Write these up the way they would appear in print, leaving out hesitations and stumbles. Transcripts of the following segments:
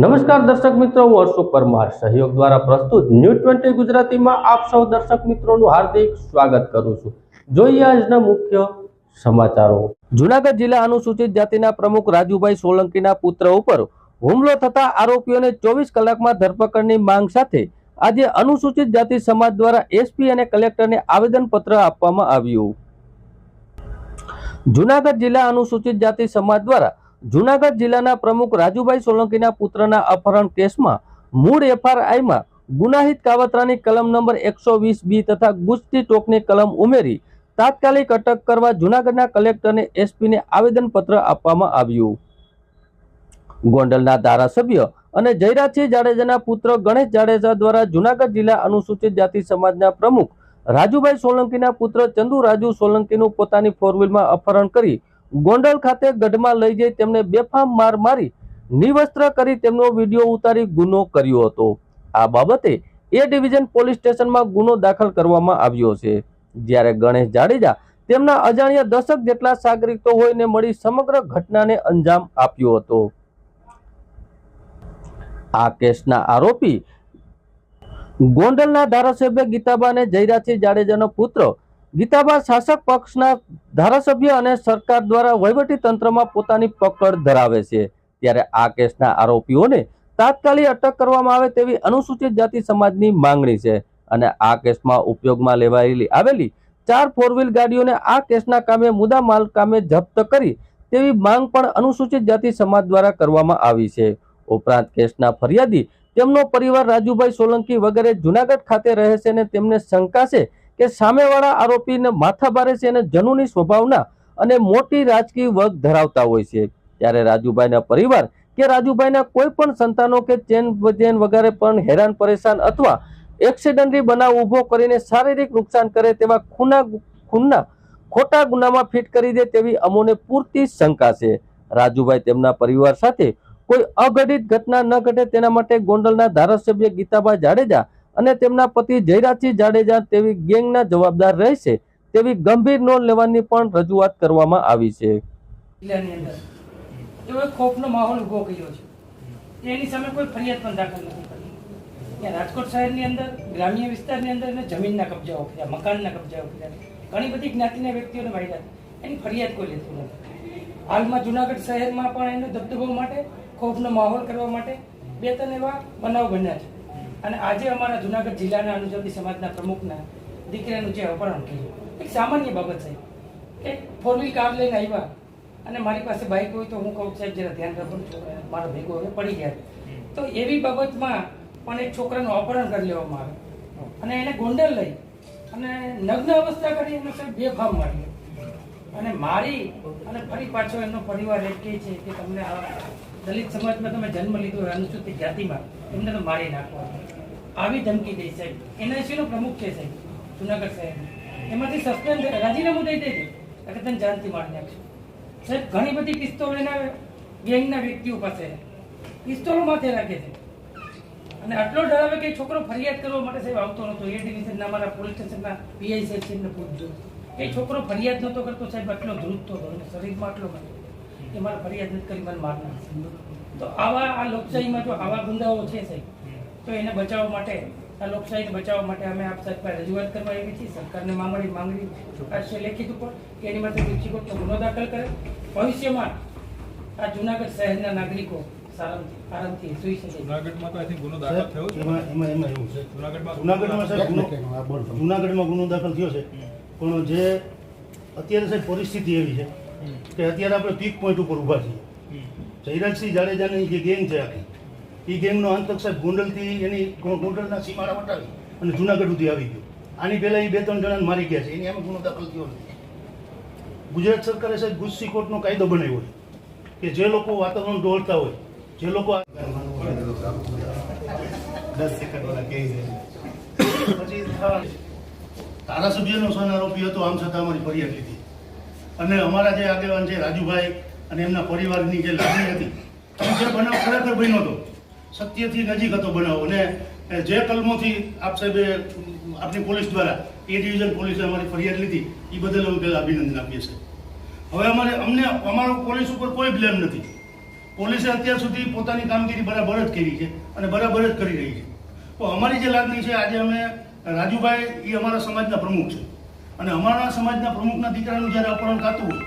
નમસ્કાર દર્શક મિત્રો, હું હર્ષુ પરમાર સહયોગ દ્વારા પ્રસ્તુત ન્યૂઝ 20 ગુજરાતીમાં આપ સૌ દર્શક મિત્રોનું હાર્દિક સ્વાગત કરું છું। જોઈએ આજના મુખ્ય સમાચારો। જૂનાગઢ જિલ્લા અનુસૂચિત જાતિના પ્રમુખ રાજુભાઈ સોલંકીના પુત્ર ઉપર હુમલો થતા આરોપીઓને 24 કલાકમાં ધરપકડની માંગ સાથે આજે અનુસૂચિત જાતિ સમાજ દ્વારા એસપી અને કલેક્ટરને આવેદનપત્ર આપવામાં આવ્યું। જૂનાગઢ જિલ્લા અનુસૂચિત જાતિ સમાજ દ્વારા જૂનાગઢ જિલ્લાના પ્રમુખ રાજુભાઈ સોલંકીના પુત્રના અપહરણ કેસમાં મૂળ એફઆરઆઈમાં ગુનાહિત કાવતરાની કલમ નંબર 120B તથા ગુસ્તી ટોકની કલમ ઉમેરી તાત્કાલિક અટક કરવા જૂનાગઢના કલેક્ટરને એસપીને આવેદનપત્ર આપવામાં આવ્યું। ગોંડલના ધારાસભ્ય અને જયરાજસિંહ જાડેજાના પુત્ર ગણેશ જાડેજા દ્વારા જૂનાગઢ જિલ્લા અનુસૂચિત જાતિ સમાજના પ્રમુખ રાજુભાઈ સોલંકીના પુત્ર ચંદુ રાજુ સોલંકીનું પોતાની ફોરવ્હીલમાં અપહરણ કરી ગોંડલ ખાતે ગઢમાં લઈ જઈ તેમને બેફામ માર મારી નિવસ્ત્ર કરી તેમનો વિડીયો ઉતારી ગુનો કર્યો હતો। આ બાબતે એ ડિવિઝન પોલીસ સ્ટેશનમાં ગુનો દાખલ કરવામાં આવ્યો છે। જ્યારે ગણેશ જાડેજા તેમના અજાણ્યા 10 જેટલા સાગરીતો હોઈને મળી સમગ્ર ઘટનાને અંજામ આપ્યો હતો। આ કેસના આરોપી ગોંડલના ધારાસભ્ય ગીતાબા અને જયરાજસિંહ જાડેજાનો પુત્ર ગીતાબા શાસક પક્ષના ધારાસભ્ય અને સરકાર દ્વારા વહીવટી તંત્રમાં પોતાની પકડ ધરાવે છે। ત્યારે આ કેસના આરોપીઓને તાત્કાલિક અટક કરવામાં આવે તેવી અનુસૂચિત જાતિ સમાજની માંગણી છે અને આ કેસમાં ઉપયોગમાં લેવાયેલી આવેલી 4 ફોરવ્હીલ ગાડીઓને આ કેસના કામે મુદ્દા માલ કામે જપ્ત કરી તેવી માંગ પણ અનુસૂચિત જાતિ સમાજ દ્વારા કરવામાં આવી છે। ઉપરાંત કેસના ફરિયાદી તેમનો પરિવાર રાજુભાઈ સોલંકી વગેરે જૂનાગઢ ખાતે રહે છે અને તેમને શંકા છે કે સામેવાળા આરોપીને માથાભારે છે અને જનૂની સ્વભાવના અને મોટી રાજકીય વર્ગ ધરાવતા હોય છે। ત્યારે રાજુભાઈના પરિવાર કે રાજુભાઈના કોઈ પણ સંતાનો કે ચેન વગેરે પણ હેરાન પરેશાન અથવા એક્સિડન્ટલી બનાવ ઊભો કરીને શારીરિક નુકસાન કરે તેવા ખૂનના ખોટા ગુનામાં ફિટ કરી દે તેવી અમોને પૂરતી શંકા છે। રાજુભાઈ તેમના પરિવાર સાથે કોઈ અઘટિત ઘટના ન ઘટે તેના માટે ગોંડલના ધારાસભ્ય ગીતાબા જાડેજા અને તેમના પતિ જયરાજસિંહ જાડેજા તેવી ગેંગના જવાબદાર રહેશે તેવી ગંભીર નોંધ લેવાની પણ રજૂઆત કરવામાં આવી છે। જિલ્લાની અંદર એવો ખોફનો માહોલ ઊભો કર્યો છે, એની સામે કોઈ ફરિયાદ પણ દાખલ નથી કરી। ત્યાં રાજકોટ શહેરની અંદર ગ્રામ્ય વિસ્તારની અંદર એને જમીનના કબજાઓ કર્યા, મકાનના કબજાઓ કર્યા, ઘણી બધી જ્ઞાતિના વ્યક્તિઓને માર્યા, એની ફરિયાદ કોઈ લેતું નથી। હાલમાં જુનાગઢ શહેરમાં પણ એનો દબદબો માટે ખોફનો માહોલ કરવા માટે 2-3 એવા બનાવ બન્યા છે અને આજે અમારા જુનાગઢ જિલ્લાના અનુસૂચિત સમાજના પ્રમુખના દીકરાનું જે અપહરણ કર્યું એક સામાન્ય બાબત છે। એક 4 વ્હીલ કાર લઈને આવ્યા અને મારી પાસે બાઇક હોય તો હું કહું સાહેબ જરા ધ્યાન રાખો, મારો ભેગો હવે પડી ગયા, તો એવી બાબતમાં પણ એક છોકરાનું અપહરણ કરી લેવામાં આવે અને એને ગોંડલ લઈ અને નગ્ન અવસ્થા કરી એનો સાહેબ બેફામ મારી અને મારી અને ફરી પાછો એમનો પરિવાર એમ કહે છે કે તમને દલિત સમાજમાં તમે જન્મ લીધો હોય અનુસૂચિત જાતિમાં, એમને તો મારી નાખવા, આવી ધમકી દઈ સાહેબ। એનઆઈસીનો પ્રમુખ છે સાહેબ જુનાગઢ શહેર, એમાંથી સસ્પેન્ડ રાજીનામું દઈ દે છે કે તને જાનથી મારી નાખશો સાહેબ। ઘણી બધી પિસ્તોલ એના ગેંગના વ્યક્તિઓ પાસે પિસ્તોલો માથે રાખે છે અને આટલો ડરાવે કે છોકરો ફરિયાદ કરવા માટે સાહેબ આવતો નહોતો। એ ડિવિઝનના અમારા પોલીસ સ્ટેશનના પીઆઈ સાહેબ છે એમને પૂછજો, એ છોકરો ફરિયાદ નહોતો કરતો સાહેબ, આટલો ધ્રુજતો હતો અને શરીરમાં આટલો હતો કે મારે ફરિયાદ નથી કરી, મને મારના। તો આવા આ લોકશાહીમાં જો આવા ગુંડાઓ છે સાહેબ, તો એને બચાવવા માટે, આ લોકશાહીને બચાવવા માટે અમે આપ સાહેબ પાસે રજૂઆત કરવા આવી છીએ। સરકારને માંગણી કરશે લેખિત ઉપર કે એની માટે દુષ્ટિકોટનો ગુનો દાખલ કરે, ભવિષ્યમાં આ જુનાગઢ શહેરના નાગરિકો આરામથી સુઈ શકે। જુનાગઢમાં તો આઈ થિંક ગુનો દાખલ થયો છે, એમાં એવું છે જુનાગઢમાં ગુનો દાખલ થયો છે, પણ જે અત્યારે સાહેબ પરિસ્થિતિ એવી છે કે અત્યારે આપણે પીક પોઈન્ટ ઉપર ઊભા છીએ। જયરાજસિંહ જાડેજાની જે ગેંગ છે આખી, એ ગેંગનો આંતક સાહેબ ગોંડલથી એની ગોંડલના સીમાડા વટાવી અને જુનાગઢ સુધી આવી ગયો। આની પહેલાં એ 2-3 જણાને મારી ગયા છે, એની આમાં ગુનો દાખલ થયો નથી। ગુજરાત સરકારે સાહેબ ગુસ્સી કોર્ટનો કાયદો બનાવ્યો છે કે જે લોકો વાતાવરણ ડોળતા હોય, જે લોકો 10 સેકન્ડ પછી ધારાસભ્યનો સન આરોપી હતો, આમ છતાં અમારી ફરિયાદ લીધી અને અમારા જે આગેવાન છે રાજુભાઈ અને એમના પરિવારની જે લાગણી હતી, જે બનાવ ખરેખર બન્યો હતો, સત્યથી નજીક હતો બનાવ અને જે કલમોથી આપ સાહેબે આપણી પોલીસ દ્વારા એ ડિવિઝન પોલીસે અમારી ફરિયાદ લીધી એ બદલ અમે પહેલાં અભિનંદન આપીએ છીએ। હવે અમને અમારો પોલીસ ઉપર કોઈ બ્લેમ નથી, પોલીસે અત્યાર સુધી પોતાની કામગીરી બરાબર જ કરી છે અને બરાબર જ કરી રહી છે. તો અમારી જે લાગણી છે, આજે અમે રાજુભાઈ એ અમારા સમાજના પ્રમુખ છે અને અમારા સમાજના પ્રમુખના દીકરાનું જ્યારે અપહરણ થતું હોય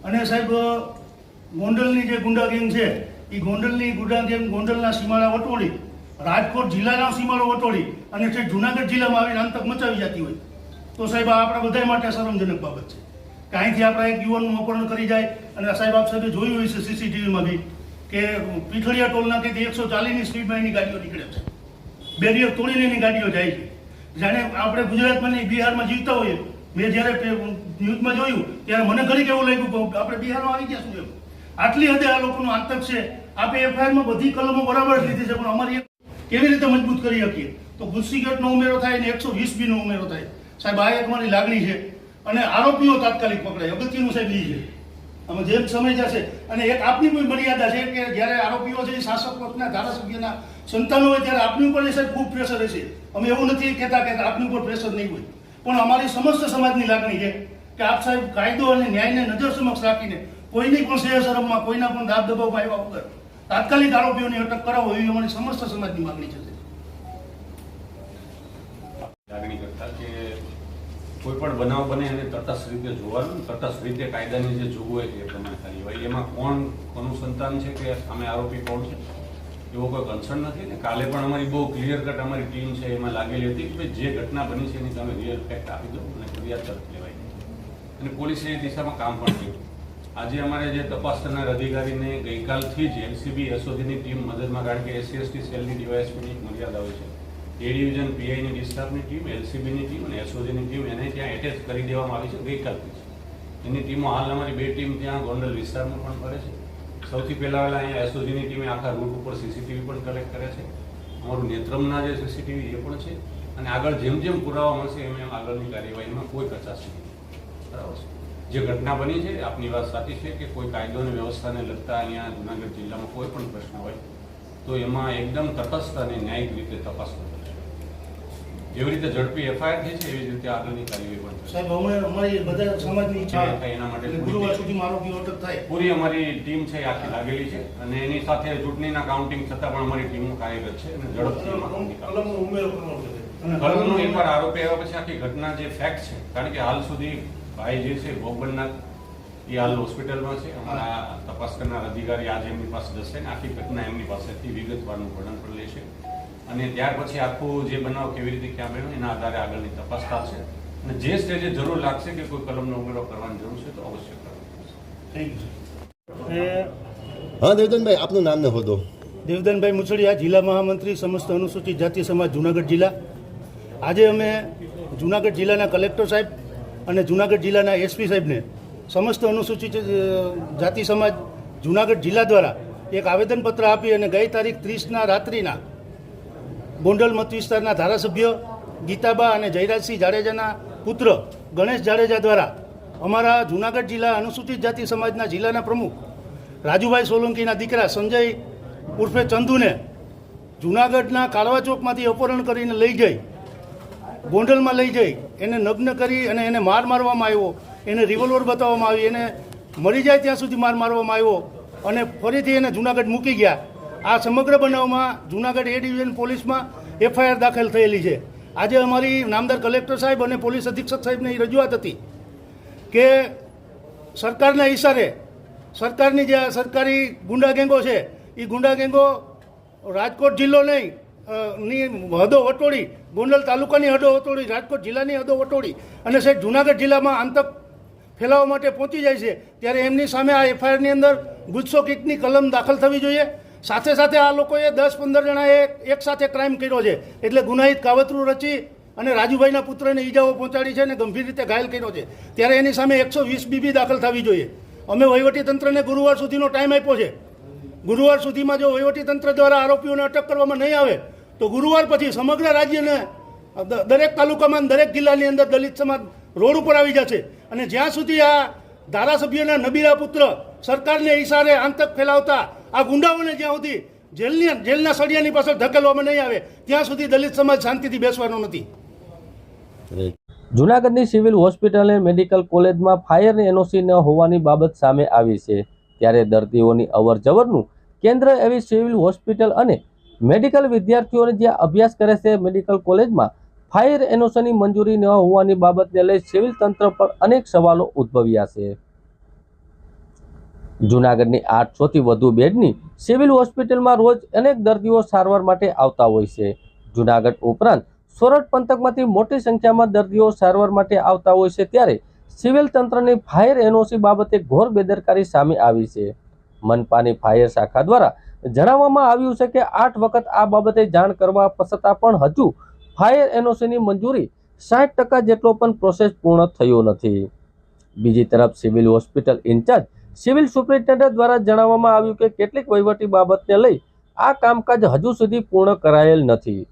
અને સાહેબ ગોંડલની જે ગુંડા ગેંગ છે એ ગોંડલની ગુંડા ગેંગ ગોંડલના સીમાડા વટોળી, રાજકોટ જિલ્લાના સીમાડો વટોળી અને છે જુનાગઢ જિલ્લામાં આવીને આતંક મચાવી જતી હોય તો સાહેબ આ આપણા બધા માટે શરમજનક બાબત છે કે અહીંથી આપણા એક યુવાનનું અપહરણ કરી જાય. અને સાહેબ આપ સાહેબે જોયું હોય છે સીસીટીવીમાં બી કે પીઠળિયા ટોલના કે 140ની સ્પીડમાં એની ગાડીઓ નીકળે છે, બેરિયર તોડીને એની ગાડીઓ જાય છે. જાણે આપણે ગુજરાતમાં નહીં બિહારમાં જીવતા હોઈએ. મેં જ્યારે ન્યૂઝમાં જોયું ત્યારે મને ઘડીક એવું લાગ્યું કે આપણે બિહારમાં આવી ગયા શું એમ. આટલી હદે આ લોકોનો આતંક છે. આપણે એફઆઈઆરમાં બધી કલમો બરાબર જ લીધી છે, પણ અમારી કેવી રીતે મજબૂત કરી શકીએ તો ગુસ્સીગઢનો ઉમેરો થાય ને 120 નો ઉમેરો થાય. સાહેબ આ એક મારી લાગણી છે અને આરોપીઓ તાત્કાલિક પકડાય. અગત્યનું સાહેબ એ છે અમે જેમ સમય જશે. અને એક આપની કોઈ મર્યાદા છે કે જ્યારે આરોપીઓ છે શાસક પક્ષના ધારાસભ્યના સંતાનો હોય ત્યારે આપની ઉપર સાહેબ ખૂબ પ્રેશર હશે. અમે એવું નથી કહેતા કે આપની ઉપર પ્રેશર નહીં હોય, પણ અમારી સમસ્ત સમાજની લાગણી છે કે આપ સાહેબ કાયદો અને ન્યાયને નજર સમક્ષ રાખીને કોઈની પણ શહેરશરમમાં કોઈના પણ દાબ દબાવમાં આવ્યા વગર તાત્કાલિક આરોપીઓની અટક કરાવો એવી અમારી સમસ્ત સમાજની માંગણી છે. લાગણી કરતા કે કોઈ પણ બનાવ બને એને તટસ્થ રીતે જોવાનું, તટસ્થ રીતે કાયદાની જે જોગવાઈ છે એ પ્રમાણે થવી હોય. એમાં કોનું સંતાન છે કે સામે આરોપી કોણ છે એવો કોઈ કન્સર્ન નથી ને. કાલે પણ અમારી બહુ ક્લિયર કટ અમારી ટીમ છે એમાં લાગેલી હતી કે જે ઘટના બની છે એની તમે રિયલ ફેક્ટ આપી દો અને ફરિયાદ તરફ લેવાય અને પોલીસે એ દિશામાં કામ પણ કર્યું. આજે અમારે જે તપાસ કરનાર અધિકારીને ગઈકાલથી જ એલસીબી એસઓજીની ટીમ મદદમાં, કારણ કે SC/ST સેલની ડીવાયએસપીની એક મર્યાદા હોય છે, એ ડિવિઝન પીઆઈની ડિસ્ટાફની ટીમ, એલસીબીની ટીમ અને એસઓજીની ટીમ એને ત્યાં એટેચ કરી દેવામાં આવી છે ગઈકાલથી જ. એની ટીમો હાલ અમારી 2 ટીમ ત્યાં ગોંડલ વિસ્તારમાં પણ ફરે છે. સૌથી પહેલાં અહીંયા એસઓજીની ટીમે આખા રૂટ ઉપર સીસીટીવી પણ કલેક્ટ કરે છે. અમારું નેત્રમના જે સીસીટીવી એ પણ છે અને આગળ જેમ જેમ પુરાવા મળશે એમ એમ આગળની કાર્યવાહીમાં કોઈ કચાશ નહીં. બરાબર છે. જે ઘટના બની છે આપની વાત સાચી છે કે કોઈ કાયદો અને વ્યવસ્થાને લગતા અહીંયા જુનાગઢ જિલ્લામાં કોઈ પણ પ્રશ્ન હોય તો એમાં એકદમ તટસ્થ અને ન્યાયિક રીતે તપાસ કરશે. જેવી રીતે ઝડપી એફઆઈઆર થઈ છે એવી જ રીતે આગળની કાર્યવાહી પણ થશે. સાહેબ અમે અમારી બધા સમાજની ઈચ્છા એના માટે ગુરુવાર સુધીમાં આરોપીઓ અટક થાય પૂરી અમારી ટીમ છે આખી લાગેલી છે અને એની સાથે ચૂંટણીના કાઉન્ટિંગ છતાં પણ અમારી ટીમો કાર્યરત છે અને ઝડપથી એમાં કલમનો ઉમેરો કરવાનો છે. કલમનો એકવાર આરોપી આવ્યા પછી આખી ઘટના જે ફેક્ટ છે, કારણ કે હાલ સુધી ભાઈ જે છે ભોગબનનાથ એ હાલ હોસ્પિટલમાં છે. અમારા તપાસ કરનાર અધિકારી આજે એમની પાસે જશે ને આખી ઘટના એમની પાસેથી વિગતવારનું વર્ણન પણ લેશે અને ત્યાર પછી આખું જે બનાવ કેવી રીતે ક્યાં બન્યો એના આધારે આગળની તપાસ થશે અને જે સ્ટેજે જરૂર લાગશે કે કોઈ કલમનો ઉમેરો કરવાની જરૂર છે તો અવશ્ય કરવાનું. Thank you. હા દેવધનભાઈ, આપનું નામ ને હોદ્દો. દેવધનભાઈ મુછડિયા, જિલ્લા મહામંત્રી સમસ્ત અનુસૂચિત જાતિ સમાજ જુનાગઢ જિલ્લા. આજે અમે જુનાગઢ જિલ્લાના કલેક્ટર સાહેબ અને જુનાગઢ જિલ્લાના એસપી સાહેબને સમસ્ત અનુસૂચિત જાતિ સમાજ જુનાગઢ જિલ્લા દ્વારા એક આવેદનપત્ર આપી અને ગઈ તારીખ 30ના રાત્રિના ગોંડલ મત વિસ્તારના ધારાસભ્ય ગીતાબા અને જયરાજસિંહ જાડેજાના પુત્ર ગણેશ જાડેજા દ્વારા અમારા જુનાગઢ જિલ્લા અનુસૂચિત જાતિ સમાજના જિલ્લાના પ્રમુખ રાજુભાઈ સોલંકીના દીકરા સંજય ઉર્ફે ચંદુને જુનાગઢના કાળવા ચોકમાંથી અપહરણ કરીને લઈ જઈ ગોંડલમાં લઈ જઈ એને નગ્ન કરી અને એને માર મારવામાં આવ્યો. એને રિવોલ્વર બતાવવામાં આવી, એને મરી જાય ત્યાં સુધી માર મારવામાં આવ્યો અને ફરીથી એને જુનાગઢ મૂકી ગયા. આ સમગ્ર બનાવમાં જુનાગઢ એ ડિવિઝન પોલીસમાં એફઆઈઆર દાખલ થયેલી છે. આજે અમારી નામદાર કલેક્ટર સાહેબ અને પોલીસ અધિક્ષક સાહેબની રજૂઆત હતી કે સરકારના ઇશારે સરકારની જે સરકારી ગુંડા ગેંગો છે એ ગુંડા ગેંગો રાજકોટ જિલ્લો નહીં ની હદો વટોળી, ગોંડલ તાલુકાની હદો વટોળી, રાજકોટ જિલ્લાની હદો વટોળી અને સાહેબ જુનાગઢ જિલ્લામાં આતંક ફેલાવવા માટે પહોંચી જાય છે. ત્યારે એમની સામે આ એફઆઈઆરની અંદર ગુજસો કિકની કલમ દાખલ થવી જોઈએ. સાથે સાથે આ લોકોએ 10-15 જણાએ એક સાથે ક્રાઇમ કર્યો છે, એટલે ગુનાહિત કાવતરું રચી અને રાજુભાઈના પુત્રને ઈજાઓ પહોંચાડી છે અને ગંભીર રીતે ઘાયલ કર્યો છે. ત્યારે એની સામે 120 બીબી દાખલ થવી જોઈએ. અમે વહીવટીતંત્રને ગુરુવાર સુધીનો ટાઈમ આપ્યો છે. ગુરુવાર સુધીમાં જો વહીવટીતંત્ર દ્વારા આરોપીઓને અટક કરવામાં નહીં આવે તો ગુરુવાર પછી સમગ્ર રાજ્યને દરેક તાલુકામાં દરેક જિલ્લાની અંદર દલિત સમાજ રોડ ઉપર આવી જશે અને જ્યાં સુધી આ ધારાસભ્યના નબીરા પુત્ર સરકારને ઈશારે આતંક ફેલાવતા આ ગુંડાઓને જ્યાં સુધી જેલના સળિયાની પાછળ ધકેલવામાં નહીં આવે ત્યાં સુધી દલિત સમાજ શાંતિથી બેસવાનો નથી. જૂનાગઢની સિવિલ હોસ્પિટલ અને મેડિકલ કોલેજમાં ફાયર એનઓસી ન હોવાની બાબત સામે આવી છે. ત્યારે દર્દીઓની અવરજવરનું કેન્દ્ર એવી સિવિલ હોસ્પિટલ અને મેડિકલ વિદ્યાર્થીઓને જ્યાં અભ્યાસ કરે છે મેડિકલ કોલેજમાં ફાયર એનઓસીની મંજૂરી ન હોવાની બાબતને લઈ સિવિલ તંત્ર પર અનેક સવાલો ઉદ્ભવ્યા છે. જૂનાગઢની 800થી વધુ બેડની સિવિલ હોસ્પિટલમાં રોજ અનેક દર્દીઓ સારવાર માટે આવતા હોય છે. જૂનાગઢ ઉપરાંત સોરઠ પંથકમાંથી મોટી સંખ્યામાં દર્દીઓ સારવાર માટે આવતા હોય છે, ત્યારે સિવિલ તંત્રની ફાયર એનઓસી બાબતે ઘોર બેદરકારી સામે આવી છે. મનપાની ફાયર શાખા દ્વારા જણાવવામાં આવ્યું છે કે 8 વખત આ બાબતે જાણ કરવા છતાં પણ હજુ ફાયર એનઓસીની મંજૂરી 60% જેટલો પણ પ્રોસેસ પૂર્ણ થયો નથી. બીજી તરફ civil hospital incharge civil superintendent દ્વારા જણાવવામાં આવ્યું કે કેટલીક વહીવટી બાબતને લઈ આ કામકાજ હજુ સુધી પૂર્ણ કરાયેલ નથી.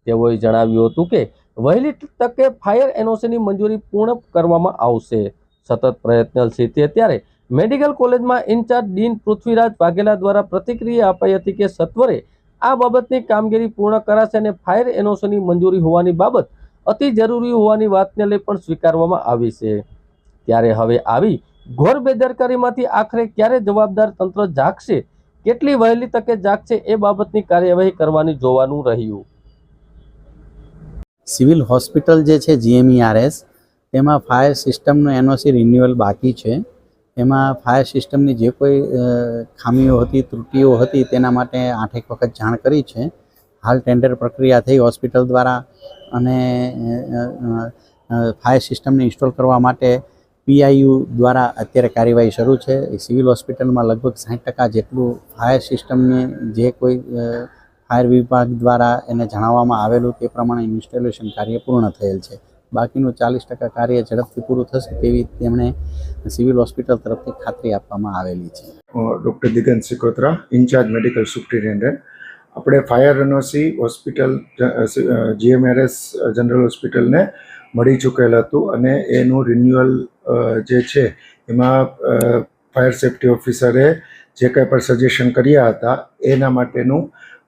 તેઓએ જણાવ્યું હતું કે વહેલી તકે ફાયર એનઓસીની મંજૂરી પૂર્ણ કરવામાં આવશે. સતત પ્રયત્નશીલ છે ત્યારે મેડિકલ કોલેજમાં ઇન્ચાર્જ ડીન પૃથ્વીરાજ વાઘેલા દ્વારા પ્રતિક્રિયા અપાઈ હતી કે સત્વરે આ બાબતની કામગીરી પૂર્ણ કરાશે અને ફાયર એનઓસીની મંજૂરી હોવાની બાબત અતિ જરૂરી હોવાની વાતને લઈ પણ સ્વીકારવામાં આવી છે. ત્યારે હવે આવી ઘોર બેદરકારીમાંથી આખરે ક્યારે જવાબદાર તંત્ર જાગશે, કેટલી વહેલી તકે જાગશે એ બાબતની કાર્યવાહી કરવાની જોવાનું રહ્યું. સિવિલ હોસ્પિટલ જે છે GMERS તેમાં ફાયર સિસ્ટમનું એનઓસી રિન્યુઅલ બાકી છે. એમાં ફાયર સિસ્ટમની જે કોઈ ખામીઓ હતી, ત્રુટીઓ હતી તેના માટે 8 વખત જાણ કરી છે. હાલ ટેન્ડર પ્રક્રિયા થઈ હોસ્પિટલ દ્વારા અને ફાયર સિસ્ટમને ઇન્સ્ટોલ કરવા માટે PIU દ્વારા અત્યારે કાર્યવાહી શરૂ છે. સિવિલ હોસ્પિટલમાં લગભગ 60% જેટલું ફાયર સિસ્ટમને જે કોઈ ફાયર વિભાગ દ્વારા એને જણાવવામાં આવેલું તે પ્રમાણે ઇન્સ્ટોલેશન કાર્ય પૂર્ણ થયેલ છે. બાકીનું 40% કાર્ય ઝડપથી પૂરું થશે તેવી તેમણે સિવિલ હોસ્પિટલ તરફથી ખાતરી આપવામાં આવેલી છે. Doctor Digant Sikotra, incharge medical superintendent. આપણે fire NOC hospital GMRS general હોસ્પિટલને મળી ચૂકેલ હતું અને એનું રિન્યુઅલ જે છે એમાં ફાયર સેફ્ટી ઓફિસરે જે કંઈ પણ સજેશન કર્યા હતા એના માટેનું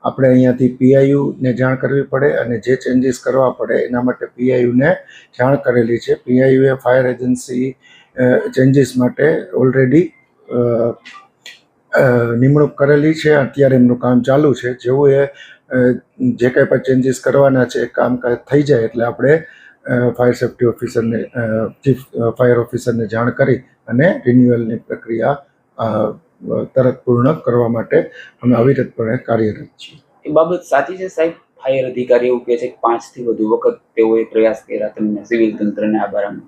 આપણે અહીંયાથી PIUને જાણ કરવી પડે અને જે ચેન્જીસ કરવા પડે એના માટે PIUને જાણ કરેલી છે. PIUએ ફાયર એજન્સી ચેન્જીસ માટે ઓલરેડી નિમણૂક કરેલી છે. અત્યારે એમનું કામ ચાલુ છે. જેવું એ જે કંઈ પણ ચેન્જીસ કરવાના છે એ કામકાજ થઈ જાય એટલે આપણે ફાયર સેફ્ટી ઓફિસરને ચીફ ફાયર ઓફિસરને જાણ કરી અને રિન્યુઅલની પ્રક્રિયા તરત પૂર્ણ કરવા માટે અમે અવિરતપણે કાર્યરત છીએ. એ બાબત સાચી છે સાહેબ? ફાયર અધિકારી એવું કહે છે કે 5 થી વધુ વખત તેઓએ પ્રયાસ કર્યા તમને સિવિલ તંત્રને આ બારામાં.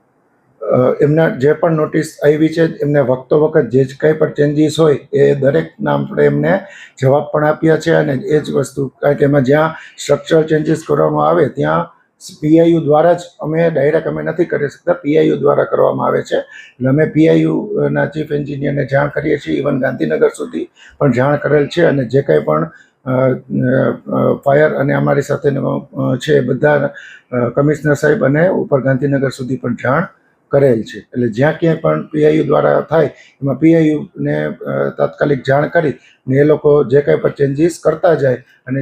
એમના જે પણ નોટિસ આવી છે એમને વખતો વખત જે જ કંઈ પણ ચેન્જીસ હોય એ દરેકના આપણે એમને જવાબ પણ આપ્યા છે અને એ જ વસ્તુ, કારણ કે એમાં જ્યાં સ્ટ્રક્ચરલ ચેન્જીસ કરવામાં આવે ત્યાં PIU દ્વારા જ અમે ડાયરેક્ટ અમે નથી કરી શકતા, PIU દ્વારા કરવામાં આવે છે. એટલે અમે PIUના ચીફ એન્જિનિયરને જાણ કરીએ છીએ. ઇવન ગાંધીનગર સુધી પણ જાણ કરેલ છે અને જે કંઈ પણ ફાયર અને અમારી સાથેનો છે બધા કમિશનર સાહેબ અને ઉપર ગાંધીનગર સુધી પણ જાણ કરેલ છે. એટલે જ્યાં ક્યાંય પણ PIU દ્વારા થાય એમાં PIUને તાત્કાલિક જાણ કરી ને એ લોકો જે કંઈ પણ ચેન્જીસ કરતા જાય અને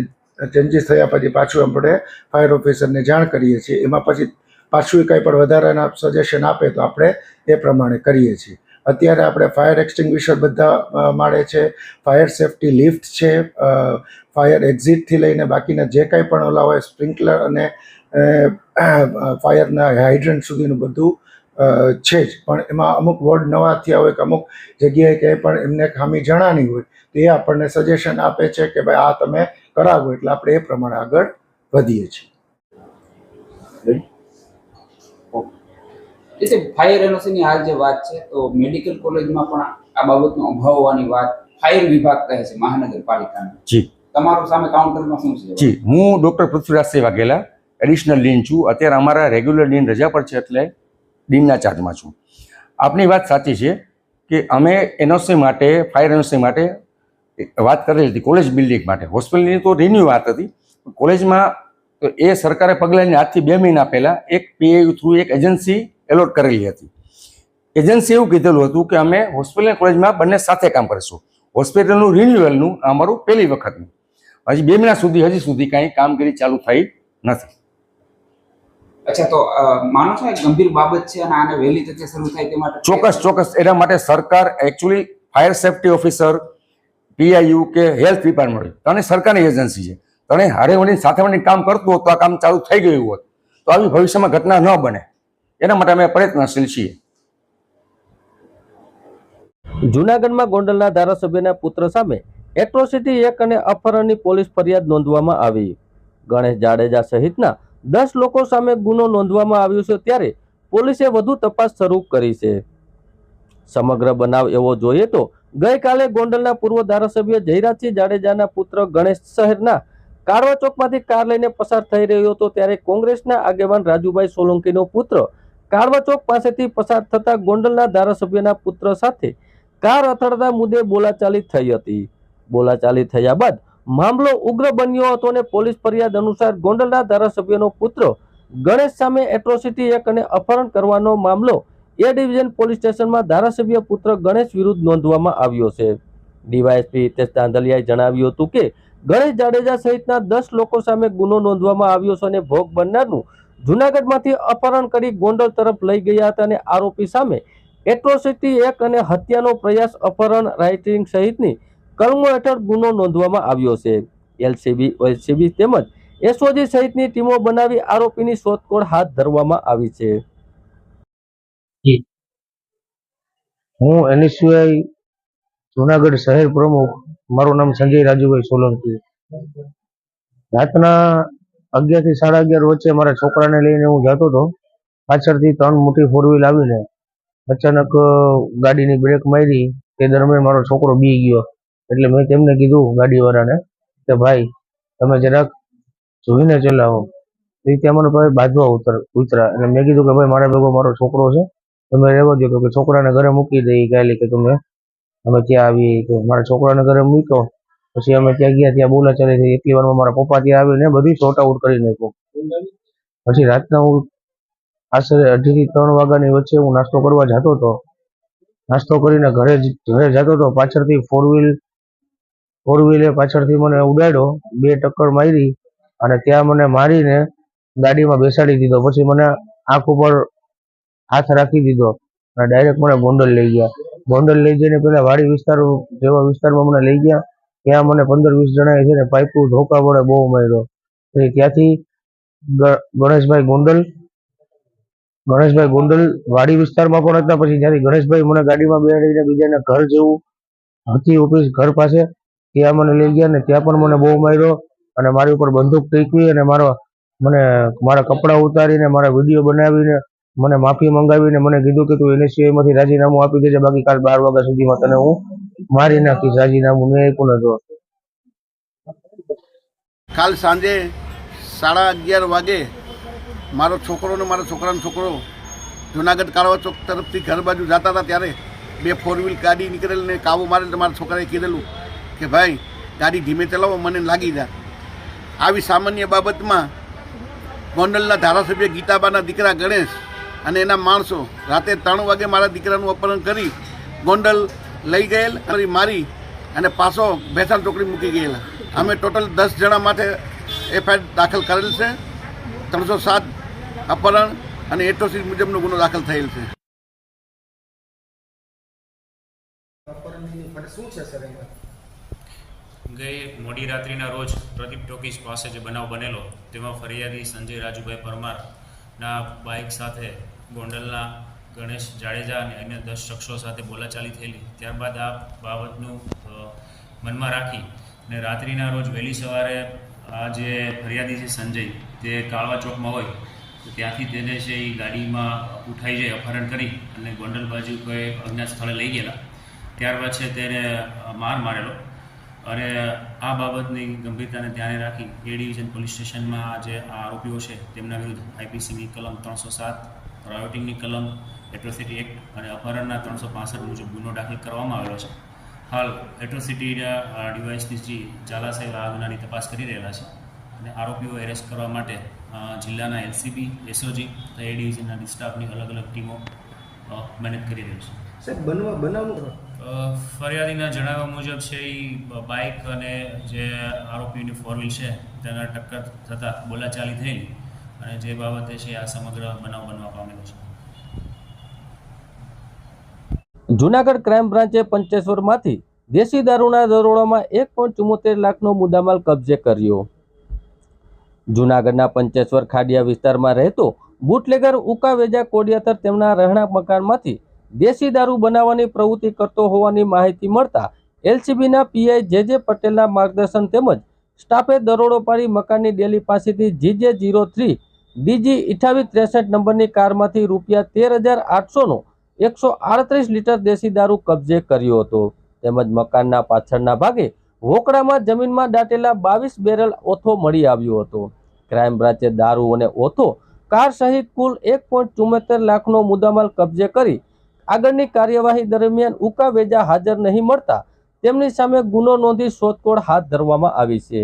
ચેન્જીસ થયા પછી પાછું આપણે ફાયર ઓફિસરને જાણ કરીએ છીએ. એમાં પછી પાછું કંઈ પણ વધારાના સજેશન આપે તો આપણે એ પ્રમાણે કરીએ છીએ. અત્યારે આપણે ફાયર એક્સટિંગ્વિશર બધા માળે છે, ફાયર સેફ્ટી લિફ્ટ છે, ફાયર એક્ઝિટથી લઈને બાકીના જે કાંઈ પણ ઓલા હોય સ્પ્રિંકલર અને ફાયરના હાઇડ્રન્ટ સુધીનું બધું છે જ. પણ એમાં અમુક વોર્ડ નવા થયા હોય કે અમુક જગ્યાએ ક્યાંય પણ એમને ખામી જણાની હોય તો એ આપણને સજેશન આપે છે કે ભાઈ આ તમે કરાવો, એટલે આપણે એ પ્રમાણે આગળ વધીએ છીએ. ફાયર એનઓસીની હાલ જે વાત છે તો મેડિકલ કોલેજમાં પણ આ બાબતનો અભાવ હોવાની વાત ફાયર વિભાગ કહે છે મહાનગરપાલિકાનો. જી, તમારું સામે કાઉન્ટરમાં શું છે? જી, હું doctor Prithviraj Vaghela additional dean છું. અત્યારે અમારા રેગ્યુલર ડીન રજા પર છે એટલે ડીનના ચાર્જમાં છું. આપની વાત સાચી છે કે અમે એનઓસી માટે ફાયર એનઓસી માટે વાત કરેલી હતી કોલેજ બિલ્ડિંગ માટે. હોસ્પિટલની તો રિન્યુ વાત હતી. કોલેજમાં એ સરકારે પગલાંની આજથી 2 મહિના પહેલાં એક PIU થ્રુ એક એજન્સી એલોટ કરેલી હતી. એજન્સી એવું કીધેલું હતું કે અમે હોસ્પિટલ કોલેજમાં બંને સાથે કામ કરીશું. હોસ્પિટલનું રિન્યુઅલનું અમારું પહેલી વખતનું. હજી 2 મહિના સુધી હજી સુધી કાંઈ કામગીરી ચાલુ થઈ નથી. અચ્છા, તો માનો છો એક ગંભીર બાબત છે અને આને વહેલી તકે શરૂ થાય તે માટે ચોક્કસ એના માટે સરકાર actually fire safety officer, PIU કે હેલ્થ ડિપાર્ટમેન્ટ, ત્રણે સરકારી એજન્સી છે. ત્રણે હારે મળીને સાથે મળીને કામ કરતું હોત તો આ કામ ચાલુ થઈ ગયું હોત તો આવી ભવિષ્યમાં ઘટના ન બને. એના માટે અમે પ્રયત્નશીલ છીએ. જૂનાગઢમાં ગોંડલના ધારાસભ્યના પુત્ર સામે એટ્રોસિટી એક્ટ અને અપહરણની પોલીસ ફરિયાદ નોંધવામાં આવી. ગણેશ જાડેજા સહિતના 10 લોકો સામે ગુનો નોંધવામાં આવ્યો છે, ત્યારે પોલીસે વધુ તપાસ શરૂ કરી છે. સમગ્ર બનાવ એવો જોઈએ તો ગઈકાલે ગોંડલના પૂર્વ ધારાસભ્ય જયરાજસિંહ જાડેજાના પુત્ર ગણેશ શહેરના કાળવા ચોકમાંથી કાર લઈને પસાર થઈ રહ્યો હતો, ત્યારે કોંગ્રેસના આગેવાન રાજુભાઈ સોલંકીનો પુત્ર કાળવા ચોક પાસેથી પસાર થતા ગોંડલના ધારાસભ્યના પુત્ર સાથે કાર અથડાતા મુદ્દે બોલાચાલી થઈ હતી. બોલાચાલી થયા બાદ મામલો ઉગ્ર બન્યો હતો અને પોલીસ ફરિયાદ અનુસાર ગોંડલના ધારાસભ્યનો પુત્ર ગણેશ સામે એટ્રોસિટી એક્ટ અને અપહરણ કરવાનો મામલો એ ડિવિઝન પોલીસ સ્ટેશનમાં ધારાસભ્ય પુત્ર ગણેશ વિરુદ્ધ નોંધવામાં આવ્યો છે. ડીવાયએસપી હિતેશ ધાંધલિયાએ જણાવ્યું હતું કે ગણેશ જાડેજા સહિતના 10 લોકો સામે ગુનો નોંધવામાં આવ્યો છે અને ભોગ બનનારનું જૂનાગઢમાંથી અપહરણ કરી ગોંડલ તરફ લઈ ગયા હતા અને આરોપી સામે એટ્રોસિટી એક્ટ અને હત્યાનો પ્રયાસ, અપહરણ, રાઇટિંગ સહિતની કલમો હેઠળ ગુનો નોંધવામાં આવ્યો છે. એલસીબી, ઓએલસીબી તેમજ એસઓજી સહિતની ટીમો બનાવી આરોપીની શોધખોળ હાથ ધરવામાં આવી છે. હું એનએસયુઆઈ જુનાગઢ શહેર પ્રમુખ, મારું નામ સંજય રાજુભાઈ સોલંકી. રાતના 11 થી 11:30 વચ્ચે મારા છોકરાને લઈને હું જતો હતો. પાછળથી 3 મોટી ફોર વ્હીલ આવીને અચાનક ગાડીની બ્રેક મારી. તે દરમિયાન મારો છોકરો બી ગયો, એટલે મેં તેમને કીધું ગાડીવાળાને કે ભાઈ તમે જરાક જોઈને ચલાવો. એ ત્યાં મને ભાઈ બાંધવા ઉતરા અને મેં કીધું કે ભાઈ મારા ભેગો મારો છોકરો છે, તમે રહેવા દો. તો કે છોકરાને ઘરે મૂકી દઈ કાલે કે અમે ત્યાં આવીએ. કે મારા છોકરાને ઘરે મૂક્યો, પછી અમે ત્યાં ગયા, ત્યાં બોલાચાલી થઈ. એટલી વારમાં મારા પપ્પા ત્યાં આવીને બધી શોર્ટ આઉટ કરી નાખ્યો. પછી રાતના હું આશરે 2:30 થી 3 વાગ્યાની વચ્ચે હું નાસ્તો કરવા જતો હતો. નાસ્તો કરીને ઘરે જતો હતો, પાછળથી ફોર વ્હીલે પાછળથી મને ઉડાડ્યો, 2 ટક્કર મારી અને ત્યાં મને મારીને ગાડીમાં બેસાડી દીધો. પછી મને આંખ ઉપર હાથ રાખી દીધો અને ડાયરેક્ટ મને ગોંડલ લઈ ગયા. ગોંડલ લઈ જઈને પેલા વાડી વિસ્તાર જેવા વિસ્તારમાં મને લઈ ગયા. ત્યાં મને 15-20 જણાએ છે ને પાઇપો ધોકા વડે બહુ માર્યો. ત્યાંથી ગણેશભાઈ ગોંડલ વાડી વિસ્તારમાં પણ હતા. પછી ત્યાંથી ગણેશભાઈ મને ગાડીમાં બેસાડીને બીજાના ઘર જેવું હતી ઓફિસ, ઘર પાસે, ત્યાં મને લઈ ગયા ને ત્યાં પણ મને બહુ માર્યો અને મારી ઉપર બંદૂક ટીકવી અને મારા કપડાં ઉતારીને, મારા વિડીયો બનાવીને મને માફી મંગાવીને મને કીધું કે તું એનએસયુઆઈ માંથી રાજીનામું આપી દેજે, બાકી કાલ 12 વાગ્યા સુધીમાં તને હું મારી નાખીશ. રાજીનામું મેં આપ્યું નતું. કાલ સાંજે 11:30 વાગે મારો છોકરો ને મારા છોકરાનો છોકરો જુનાગઢ કાળવા ચોક તરફથી ઘર બાજુ જતા હતા, ત્યારે 2 ફોર વ્હીલ ગાડી નીકળેલ ને કાબુ મારેલ. મારા છોકરાએ કીધેલું કે ભાઈ ગાડી ધીમે ચલાવો, મને લાગી જાય. આવી સામાન્ય બાબતમાં ગોંડલના ધારાસભ્ય ગીતાબાના દીકરા ગણેશ અને એના માણસો રાતે 3 વાગે મારા દીકરાનું અપહરણ કરી ગોંડલ લઈ ગયેલ, મારી અને પાછો ભેસાણ ચોકડી મૂકી ગયેલા. અમે ટોટલ 10 જણા માટે એફઆઈઆર દાખલ કરેલ છે. 307 અપહરણ અને એટ્રોસિટી મુજબનો ગુનો દાખલ થયેલ છે. ગઈ મોડી રાત્રિના રોજ પ્રદીપ ટોકીઝ પાસે જે બનાવ બનેલો તેમાં ફરિયાદી સંજય રાજુભાઈ પરમારના બાઇક સાથે ગોંડલના ગણેશ જાડેજા અને અન્ય 10 શખ્સો સાથે બોલાચાલી થયેલી. ત્યારબાદ આ બાબતનું મનમાં રાખી અને રાત્રિના રોજ વહેલી સવારે આ જે ફરિયાદી છે સંજય, તે કાળવા ચોકમાં હોય તો ત્યાંથી તેને છે એ ગાડીમાં ઉઠાઈ જાય, અપહરણ કરી અને ગોંડલ બાજુ કોઈ અજ્ઞાત સ્થળે લઈ ગયેલા. ત્યારબાદ છે તેને માર મારેલો અને આ બાબતની ગંભીરતાને ધ્યાને રાખી એ ડિવિઝન પોલીસ સ્ટેશનમાં આ જે આરોપીઓ છે તેમના વિરુદ્ધ આઈપીસીની કલમ 307, રાયોટિંગની કલમ, એટ્રોસિટી એક્ટ અને અપહરણના 365 મુજબ ગુનો દાખલ કરવામાં આવેલો છે. હાલ એટ્રોસિટીના ડીવાયએસપી ઝાલા સાહેબ આ ગુનાની તપાસ કરી રહેલા છે અને આરોપીઓ એરેસ્ટ કરવા માટે જિલ્લાના એલસીબી, એસઓજી તથા એ ડિવિઝનના સ્ટાફની અલગ અલગ ટીમો મહેનત કરી રહી છે. ફરિયાદીના જણાવ્યા મુજબ છે એ બાઇક અને જે આરોપીની ફોર વ્હીલ છે તેના ટક્કર થતાં બોલાચાલી થયેલી અને જે બાબતે છે આ સમગ્ર બનાવ બનવા પામેલો છે. જૂનાગઢ ક્રાઇમ બ્રાન્ચે પંચેશ્વરમાંથી દેશી દારૂના દરોડામાં 1.74 લાખનો મુદ્દામાલ કબજે કર્યો. જૂનાગઢના પંચેશ્વર ખાડિયા વિસ્તારમાં રહેતો બુટલેગર ઉકાવેજા કોડિયાતર તેમના રહેણાંક મકાનમાંથી દેશી દારૂ બનાવવાની પ્રવૃત્તિ કરતો હોવાની માહિતી મળતા એલસીબીના પીઆઈ જે પટેલના માર્ગદર્શન તેમજ સ્ટાફે દરોડો પાડી મકાનની ડેલી પાસેથી GJ03 DG 2863 નંબરની કારમાંથી ₹13,800નો 138 લીટર દેશી દારૂ કબજે કર્યો હતો. તેમજ મકાનના પાછળના ભાગે વોકડામાં જમીનમાં દાટેલા 22 બેરલ ઓથો મળી આવ્યો હતો. ક્રાઇમ બ્રાન્ચે દારૂ અને ઓથો કાર સહિત કુલ 1.74 લાખનો મુદ્દામાલ કબજે કરી આગળની કાર્યવાહી દરમિયાન ઉકાવેજા હાજર નહીં મળતા તેમની સામે ગુનો નોંધી શોધખોળ હાથ ધરવામાં આવી છે.